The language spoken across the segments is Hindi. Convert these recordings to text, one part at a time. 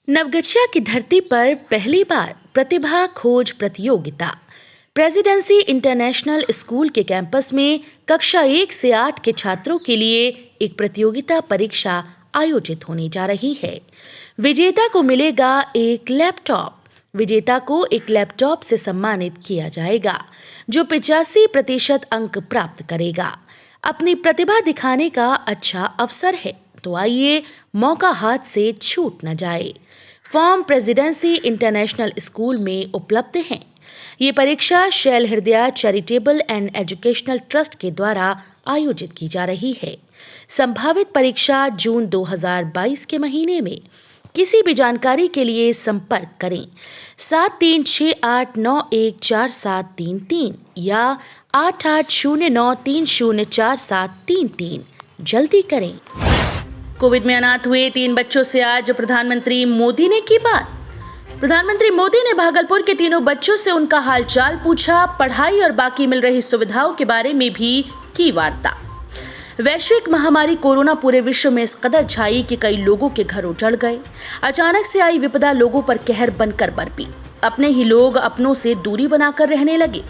नवगछिया की धरती पर पहली बार प्रतिभा खोज प्रतियोगिता प्रेसिडेंसी इंटरनेशनल स्कूल के कैंपस में कक्षा 1 से 8 के छात्रों के लिए एक प्रतियोगिता परीक्षा आयोजित होने जा रही है। विजेता को मिलेगा एक लैपटॉप। विजेता को एक लैपटॉप से सम्मानित किया जाएगा जो 85% अंक प्राप्त करेगा। अपनी प्रतिभा दिखाने का अच्छा अवसर है, तो आइए मौका हाथ से छूट न जाए। फॉर्म प्रेसिडेंसी इंटरनेशनल स्कूल में उपलब्ध हैं। ये परीक्षा शैल हृदया चैरिटेबल एंड एजुकेशनल ट्रस्ट के द्वारा आयोजित की जा रही है। संभावित परीक्षा जून 2022 के महीने में। किसी भी जानकारी के लिए संपर्क करें 7368914733 या 8809304733। जल्दी करें। कोविड में अनाथ हुए 3 बच्चों से आज प्रधानमंत्री मोदी ने की बात। प्रधानमंत्री मोदी ने भागलपुर के तीनों बच्चों से उनका हालचाल पूछा, पढ़ाई और बाकी मिल रही सुविधाओं के बारे में भी की वार्ता। वैश्विक महामारी कोरोना पूरे विश्व में इस कदर छाई कि कई लोगों के घर उजड़ गए। अचानक से आई विपदा लोगों पर कहर बनकर बरपी। अपने ही लोग अपनों से दूरी बनाकर रहने लगे।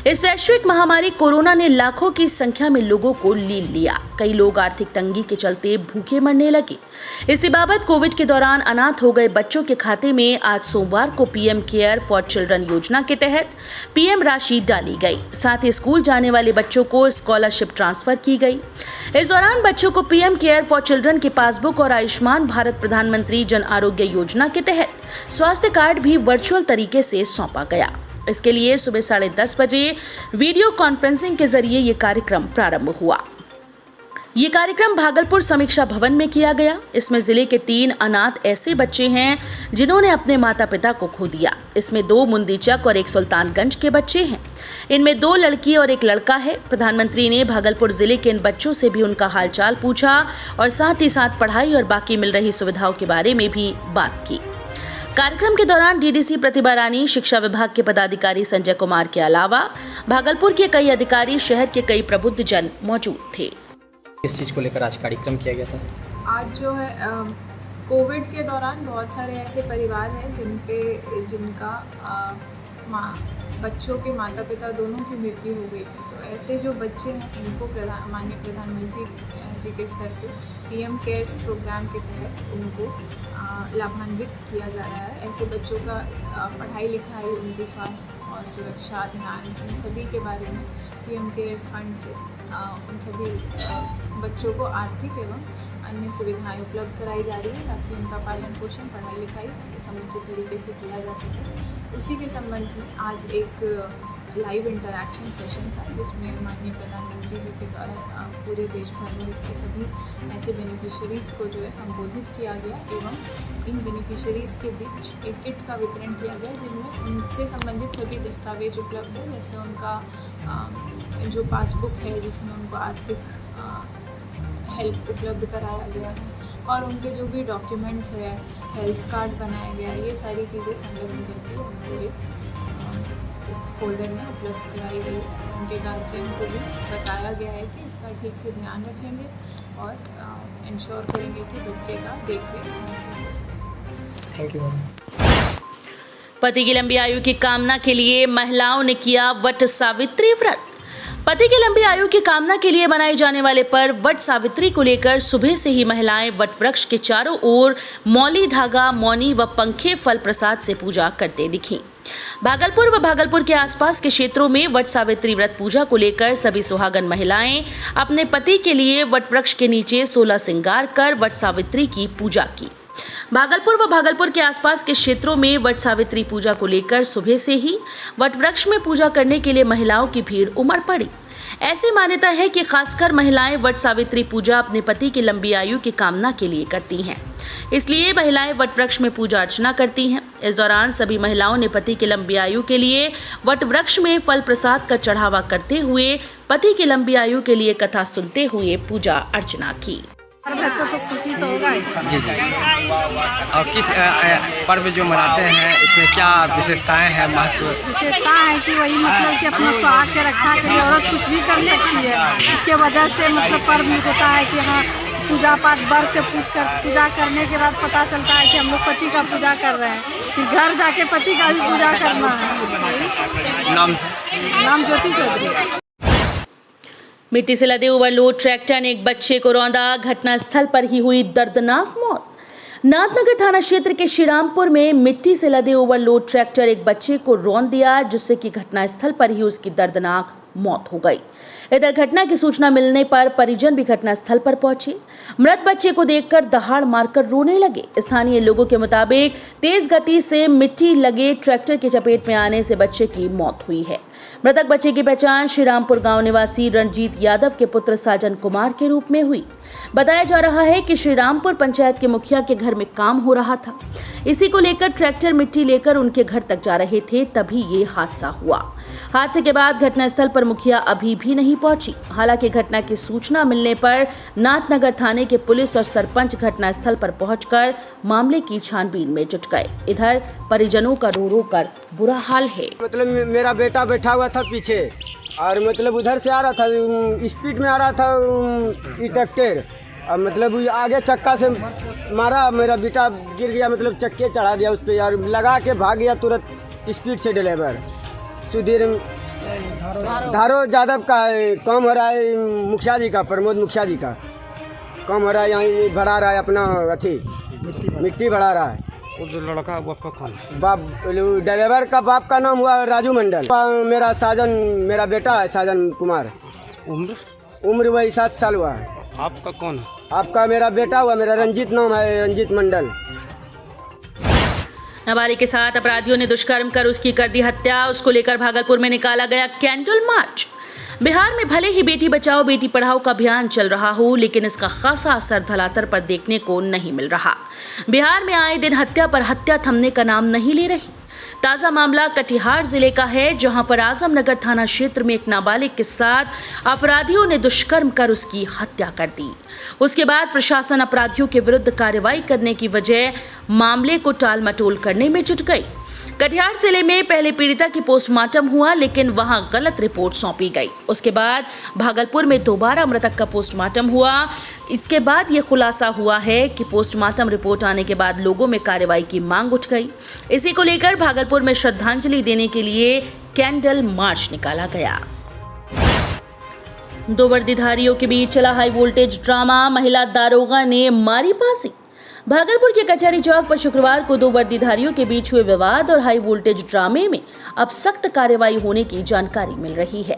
इस वैश्विक महामारी कोरोना ने लाखों की संख्या में लोगों को लील लिया। कई लोग आर्थिक तंगी के चलते भूखे मरने लगे। इसी बाबत कोविड के दौरान अनाथ हो गए बच्चों के खाते में आज सोमवार को पीएम केयर फॉर चिल्ड्रन योजना के तहत पीएम राशि डाली गई। साथ ही स्कूल जाने वाले बच्चों को स्कॉलरशिप ट्रांसफर की गई। इस दौरान बच्चों को पीएम केयर फॉर चिल्ड्रन की पासबुक और आयुष्मान भारत प्रधानमंत्री जन आरोग्य योजना के तहत स्वास्थ्य कार्ड भी वर्चुअल तरीके से सौंपा गया। इसके लिए सुबह 10:30 बजे वीडियो कॉन्फ्रेंसिंग के जरिए ये कार्यक्रम प्रारंभ हुआ। ये कार्यक्रम भागलपुर समीक्षा भवन में किया गया। इसमें जिले के 3 अनाथ ऐसे बच्चे हैं जिन्होंने अपने माता पिता को खो दिया। इसमें 2 मुंदीचक और 1 सुल्तानगंज के बच्चे हैं। इनमें 2 लड़की और 1 लड़का है। प्रधानमंत्री ने भागलपुर जिले के इन बच्चों से भी उनका हालचाल पूछा और साथ ही साथ पढ़ाई और बाकी मिल रही सुविधाओं के बारे में भी बात की। कार्यक्रम के दौरान डीडीसी प्रतिभा रानी, शिक्षा विभाग के पदाधिकारी संजय कुमार के अलावा भागलपुर के कई अधिकारी, शहर के कई प्रबुद्ध जन मौजूद थे। किस चीज़ को लेकर आज कार्यक्रम किया गया था? आज जो है कोविड के दौरान बहुत सारे ऐसे परिवार हैं जिनका बच्चों के माता पिता दोनों की मृत्यु हो गई थी। तो ऐसे जो बच्चे हैं इनको माननीय प्रधानमंत्री जी के स्तर से पीएम केयर्स प्रोग्राम के तहत उनको लाभान्वित किया जा रहा है। ऐसे बच्चों का पढ़ाई लिखाई, उनके स्वास्थ्य और सुरक्षा, ध्यान, इन सभी के बारे में पीएम केयर्स फंड से उन सभी बच्चों को आर्थिक एवं अन्य सुविधाएं उपलब्ध कराई जा रही है ताकि उनका पालन पोषण, पढ़ाई लिखाई समुचित तरीके से किया जा सके। उसी के संबंध में आज एक लाइव इंटरैक्शन सेशन था जिसमें माननीय प्रधानमंत्री जी के द्वारा पूरे देश भर में के सभी ऐसे बेनिफिशरीज़ को जो है संबोधित किया गया एवं इन बेनिफिशरीज़ के बीच एक किट का वितरण किया गया जिनमें उनसे संबंधित सभी दस्तावेज उपलब्ध है, जैसे उनका जो पासबुक है जिसमें उनको आर्थिक हेल्प उपलब्ध कराया गया है और उनके जो भी डॉक्यूमेंट्स है, हेल्थ कार्ड बनाया गया है, ये सारी चीज़ें संलग्न करके उनको इस फोल्डर में उपलब्ध कराई गई। उनके गार्जियन को भी बताया गया है कि इसका ठीक से ध्यान रखेंगे और इंश्योर करेंगे कि बच्चे का देखरेख हो सके। Thank you. पति की लंबी आयु की कामना के लिए महिलाओं ने किया वट सावित्री व्रत। पति की लंबी आयु की कामना के लिए मनाए जाने वाले पर्व वट सावित्री को लेकर सुबह से ही महिलाएं वट वृक्ष के चारों ओर मौली धागा, मौनी व पंखे फल प्रसाद से पूजा करते दिखीं। भागलपुर व भागलपुर के आसपास के क्षेत्रों में वट सावित्री व्रत पूजा को लेकर सभी सुहागन महिलाएं अपने पति के लिए वट वृक्ष के नीचे 16 श्रृंगार कर वट सावित्री की पूजा की। भागलपुर व भागलपुर के आसपास के क्षेत्रों में वट सावित्री पूजा को लेकर सुबह से ही वट वृक्ष में पूजा करने के लिए महिलाओं की भीड़ उमड़ पड़ी। ऐसी मान्यता है कि खासकर महिलाएं वट सावित्री पूजा अपने पति की लंबी आयु की कामना के लिए करती हैं, इसलिए महिलाएं वट वृक्ष में पूजा अर्चना करती हैं। इस दौरान सभी महिलाओं ने पति की लंबी आयु के लिए वट वृक्ष में फल प्रसाद का चढ़ावा करते हुए पति की लंबी आयु के लिए कथा सुनते हुए पूजा अर्चना की। तो खुशी तो होगा ही। जी जी। और किस पर्व जो मनाते हैं इसमें क्या विशेषताएं हैं, महत्व? विशेषता है कि वही मतलब कि अपने स्वास्थ्य के रक्षा के लिए औरत कुछ भी कर सकती है। इसके वजह से मतलब पर्व होता है कि हाँ पूजा पाठ व्रत के पूजा करने के बाद पता चलता है कि हम लोग पति का पूजा कर रहे हैं, फिर घर जाके पति का भी पूजा करना है। नाम ज्योति चौधरी। मिट्टी से लदे ओवरलोड ट्रैक्टर ने एक बच्चे को रौंदा, घटनास्थल पर ही हुई दर्दनाक मौत। नाथनगर थाना क्षेत्र के श्रीरामपुर में मिट्टी से लदे ओवरलोड ट्रैक्टर एक बच्चे को रौंद दिया, जिससे कि घटनास्थल पर ही उसकी दर्दनाक मौत हो गई। इधर घटना की सूचना मिलने पर परिजन भी घटनास्थल पर पहुंचे। मृत बच्चे को देखकर दहाड़ मारकर रोने लगे। स्थानीय लोगों के मुताबिक तेज गति से मिट्टी लगे ट्रैक्टर की चपेट में आने से बच्चे की मौत हुई है। मृतक बच्चे की पहचान श्रीरामपुर गांव निवासी रणजीत यादव के पुत्र साजन कुमार के रूप में हुई। बताया जा रहा है कि श्रीरामपुर पंचायत के मुखिया के घर में काम हो रहा था। इसी को लेकर ट्रैक्टर मिट्टी लेकर उनके घर तक जा रहे थे, तभी ये हादसा हुआ। हादसे के बाद घटनास्थल पर मुखिया अभी भी नहीं पहुंची। हालांकि घटना की सूचना मिलने पर नाथनगर थाने के पुलिस और सरपंच घटनास्थल पर पहुंचकर मामले की छानबीन में जुट गए। इधर परिजनों का रो रो कर बुरा हाल है। मतलब मेरा बेटा बैठा हुआ था पीछे और मतलब उधर से आ रहा था, स्पीड में आ रहा था ये ट्रैक्टर, और मतलब आगे चक्का से मारा, मेरा बेटा गिर गया, मतलब चक्के चढ़ा दिया उस पर और लगा के भाग गया तुरंत स्पीड से ड्राइवर। सुधीर धारो यादव का काम हो रहा है, मुखिया जी का, प्रमोद मुखिया जी का काम हो रहा है, यहाँ भरा रहा है अपना अथी मिट्टी भरा रहा है। वो जो लड़का बाप का कौन? बाप ड्राइवर का बाप का नाम हुआ राजू मंडल। मेरा साजन, मेरा बेटा है साजन कुमार। उम्र वही 7 साल हुआ है। आपका कौन है? आपका मेरा बेटा हुआ, मेरा रंजीत नाम है, रंजीत मंडल। नाबालिग के साथ अपराधियों ने दुष्कर्म कर उसकी कर दी हत्या। उसको लेकर भागलपुर में निकाला गया कैंडल मार्च। बिहार में भले ही बेटी बचाओ बेटी पढ़ाओ का अभियान चल रहा हो, लेकिन इसका खासा असर धरातल पर देखने को नहीं मिल रहा। बिहार में आए दिन हत्या पर हत्या थमने का नाम नहीं ले रही। ताजा मामला कटिहार जिले का है, जहां पर आजमनगर थाना क्षेत्र में एक नाबालिग के साथ अपराधियों ने दुष्कर्म कर उसकी हत्या कर दी। उसके बाद प्रशासन अपराधियों के विरुद्ध कार्रवाई करने की बजाय मामले को टाल मटोल करने में जुट गई। कटिहार जिले में पहले पीड़िता की पोस्टमार्टम हुआ, लेकिन वहां गलत रिपोर्ट सौंपी गई। उसके बाद भागलपुर में दोबारा मृतक का पोस्टमार्टम हुआ। इसके बाद ये खुलासा हुआ है कि पोस्टमार्टम रिपोर्ट आने के बाद लोगों में कार्रवाई की मांग उठ गई। इसी को लेकर भागलपुर में श्रद्धांजलि देने के लिए कैंडल मार्च निकाला गया। दो वर्दीधारियों के बीच चला हाई वोल्टेज ड्रामा, महिला दारोगा ने मारी फांसी। भागलपुर के कचहरी चौक पर शुक्रवार को दो वर्दीधारियों के बीच हुए विवाद और हाई वोल्टेज ड्रामे में अब सख्त कार्रवाई होने की जानकारी मिल रही है।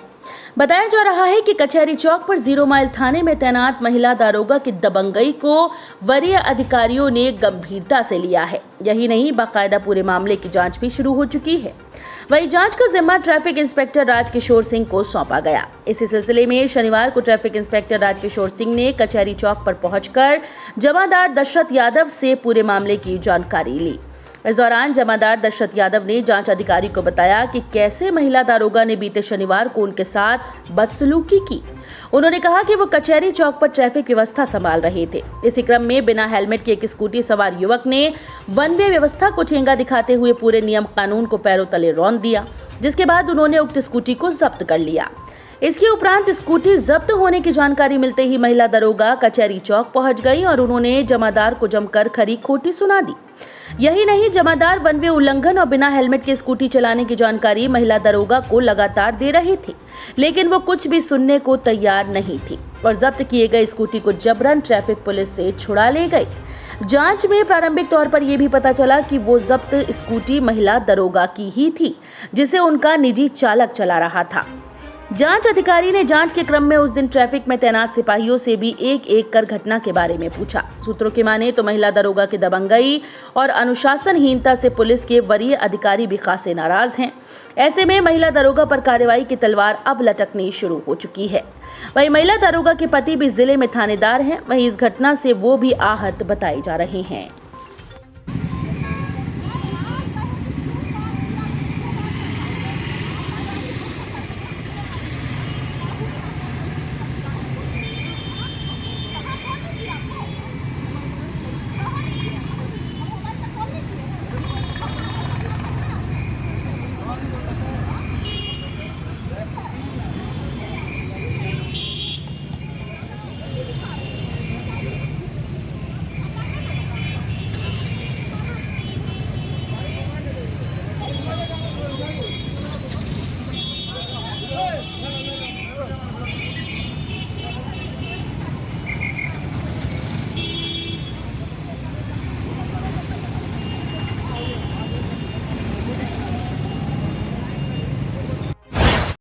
बताया जा रहा है कि कचहरी चौक पर 0 माइल थाने में तैनात महिला दारोगा की दबंगई को वरीय अधिकारियों ने गंभीरता से लिया है। यही नहीं, बाकायदा पूरे मामले की जांच भी शुरू हो चुकी है। वही जांच का जिम्मा ट्रैफिक इंस्पेक्टर राजकिशोर सिंह को सौंपा गया। इसी सिलसिले में शनिवार को ट्रैफिक इंस्पेक्टर राजकिशोर सिंह ने कचहरी चौक पर पहुंचकर जमादार दशरथ यादव से पूरे मामले की जानकारी ली। इस दौरान जमादार दशरथ यादव ने जांच अधिकारी को बताया कि कैसे महिला दारोगा ने बीते शनिवार को उनके साथ बदसलूकी की। उन्होंने कहा कि वो कचहरी चौक पर ट्रैफिक व्यवस्था संभाल रहे थे। इसी क्रम में बिना हेलमेट के एक स्कूटी सवार युवक ने वन वे व्यवस्था को ठेंगा दिखाते हुए पूरे नियम कानून को पैरों तले रौंद दिया, जिसके बाद उन्होंने उक्त स्कूटी को जब्त कर लिया। इसके उपरांत स्कूटी जब्त होने की जानकारी मिलते ही महिला दारोगा कचहरी चौक पहुंच गई और उन्होंने जमादार को जमकर खरी खोटी सुना दी। यही नहीं, जमादार वन वे उल्लंघन और बिना हेलमेट के स्कूटी चलाने की जानकारी महिला दारोगा को लगातार दे रहे थे, लेकिन वो कुछ भी सुनने को तैयार नहीं थी और जब्त किए गए स्कूटी को जबरन ट्रैफिक पुलिस से छुड़ा ले गई। जांच में प्रारंभिक तौर पर यह भी पता चला कि वो जब्त स्कूटी महिला दारोगा की ही थी, जिसे उनका निजी चालक चला रहा था। जांच अधिकारी ने जांच के क्रम में उस दिन ट्रैफिक में तैनात सिपाहियों से भी एक एक कर घटना के बारे में पूछा। सूत्रों की माने तो महिला दारोगा की दबंगई और अनुशासनहीनता से पुलिस के वरीय अधिकारी भी खासे नाराज हैं। ऐसे में महिला दारोगा पर कार्रवाई की तलवार अब लटकनी शुरू हो चुकी है। वहीं महिला दारोगा के पति भी जिले में थानेदार हैं। वहीं इस घटना से वो भी आहत बताए जा रहे हैं।